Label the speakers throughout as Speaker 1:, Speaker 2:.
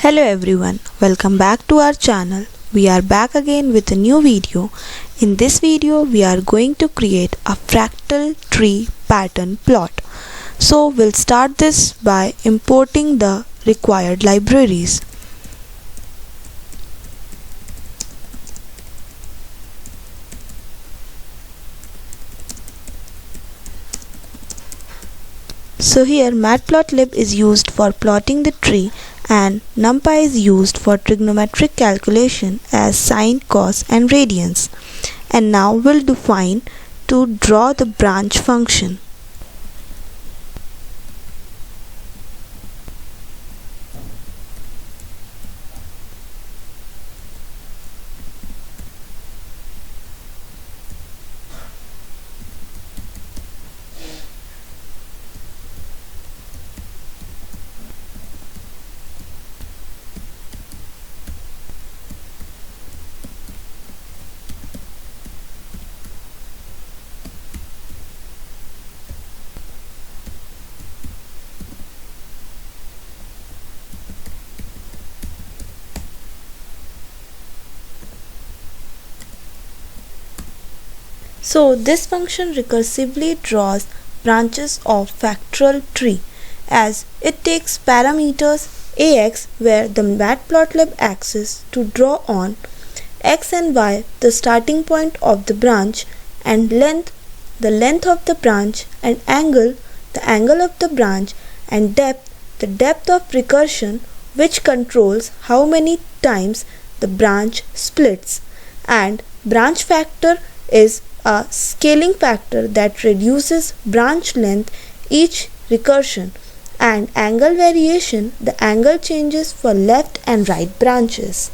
Speaker 1: Hello everyone, welcome back to our channel. We are back again with a new video. In this video we are going to create a fractal tree pattern plot. So we'll start this by importing the required libraries. So here matplotlib is used for plotting the tree and numpy is used for trigonometric calculation as sine, cos and radians. And now we'll define to draw the branch function. So this function recursively draws branches of fractal tree as it takes parameters ax where the matplotlib axis to draw on, x and y the starting point of the branch, and length the length of the branch, and angle the angle of the branch, and depth the depth of recursion which controls how many times the branch splits, and branch factor is a scaling factor that reduces branch length each recursion, and angle variation the angle changes for left and right branches.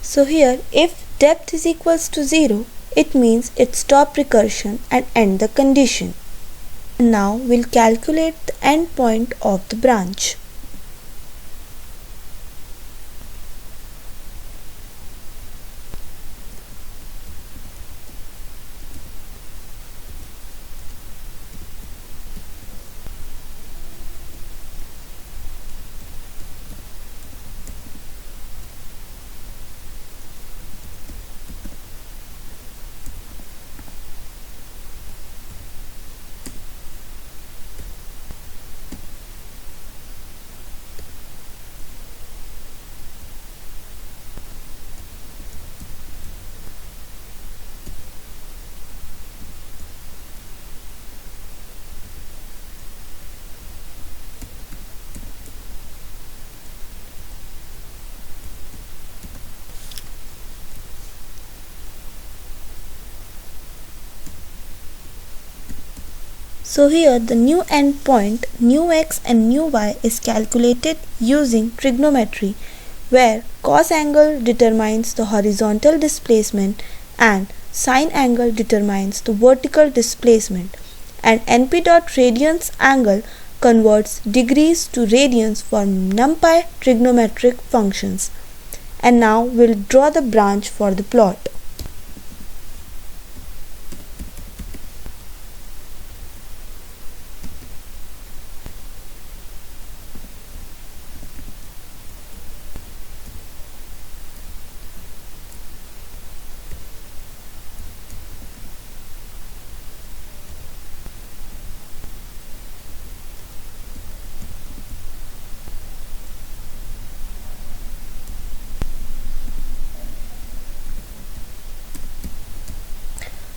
Speaker 1: So here if depth is equals to 0, it means it stop recursion and end the condition. And now we'll calculate the endpoint of the branch. So here the new endpoint nu x and nu y is calculated using trigonometry where cos angle determines the horizontal displacement and sine angle determines the vertical displacement, and np.radians angle converts degrees to radians for numpy trigonometric functions. And now we'll draw the branch for the plot.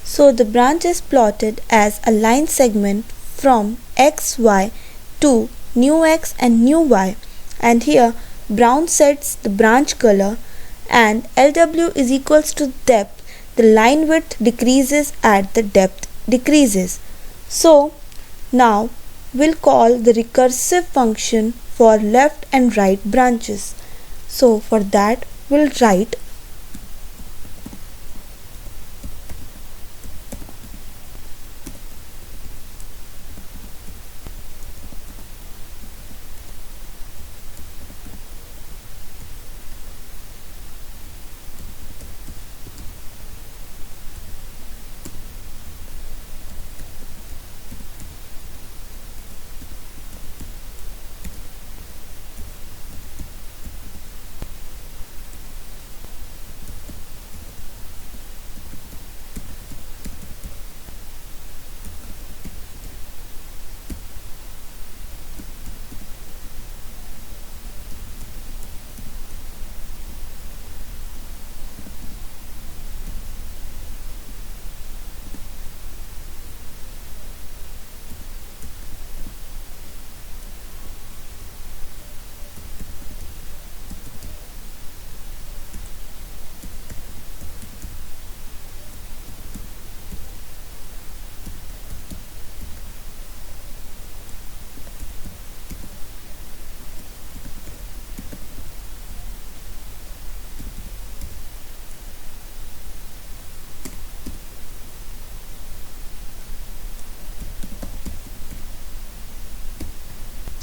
Speaker 1: So the branch is plotted as a line segment from xy to nu x and nu y, and here brown sets the branch color, and LW is equals to depth. The line width decreases as the depth decreases. So now we'll call the recursive function for left and right branches. So for that we'll write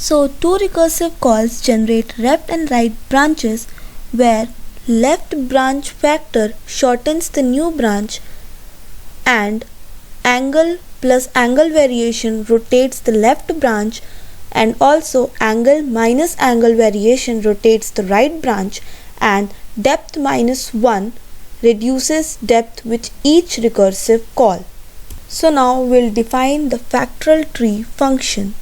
Speaker 1: So two recursive calls generate left and right branches where left branch factor shortens the new branch and angle plus angle variation rotates the left branch, and also angle minus angle variation rotates the right branch, and depth minus 1 reduces depth with each recursive call. So now we'll define the factoral tree function.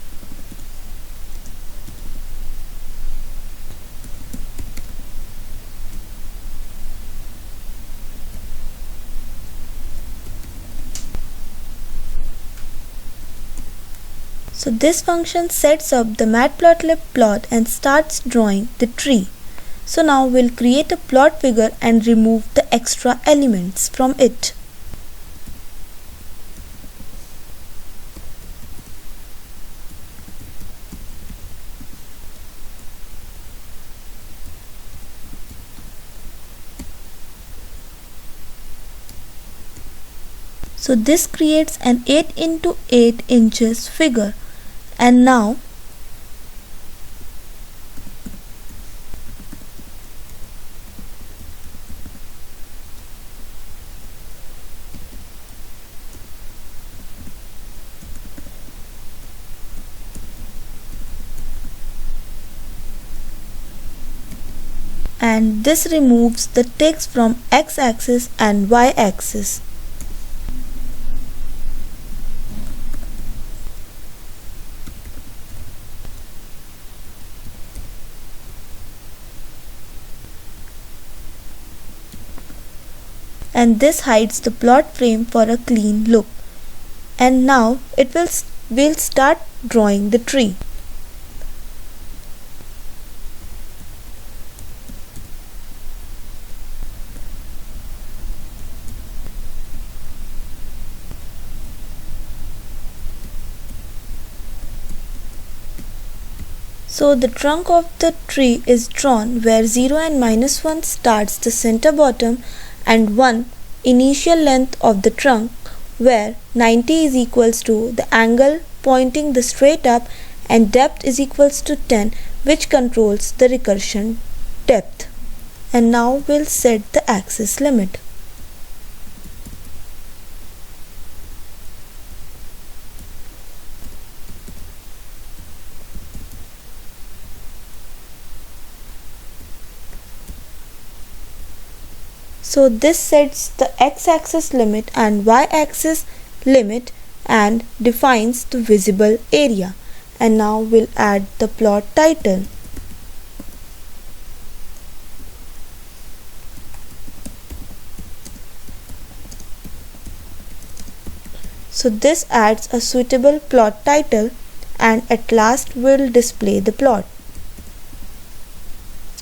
Speaker 1: So this function sets up the matplotlib plot and starts drawing the tree. So now we'll create a plot figure and remove the extra elements from it. So this creates an 8 into 8 inches figure, and now this removes the text from x-axis and y-axis. And this hides the plot frame for a clean look. And now we'll start drawing the tree. So the trunk of the tree is drawn where 0 and minus 1 starts the center bottom, and 1 initial length of the trunk where 90 is equals to the angle pointing the straight up, and depth is equals to 10, which controls the recursion depth. And now we'll set the axis limit. So this sets the x-axis limit and y-axis limit and defines the visible area. And now we'll add the plot title. So this adds a suitable plot title, and at last we'll display the plot.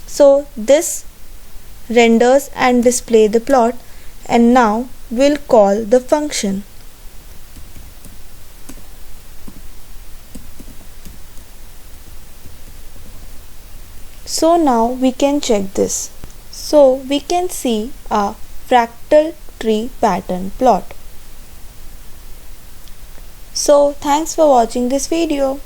Speaker 1: So this renders and display the plot, and now we'll call the function. So now we can check this. So we can see a fractal tree pattern plot. So thanks for watching this video.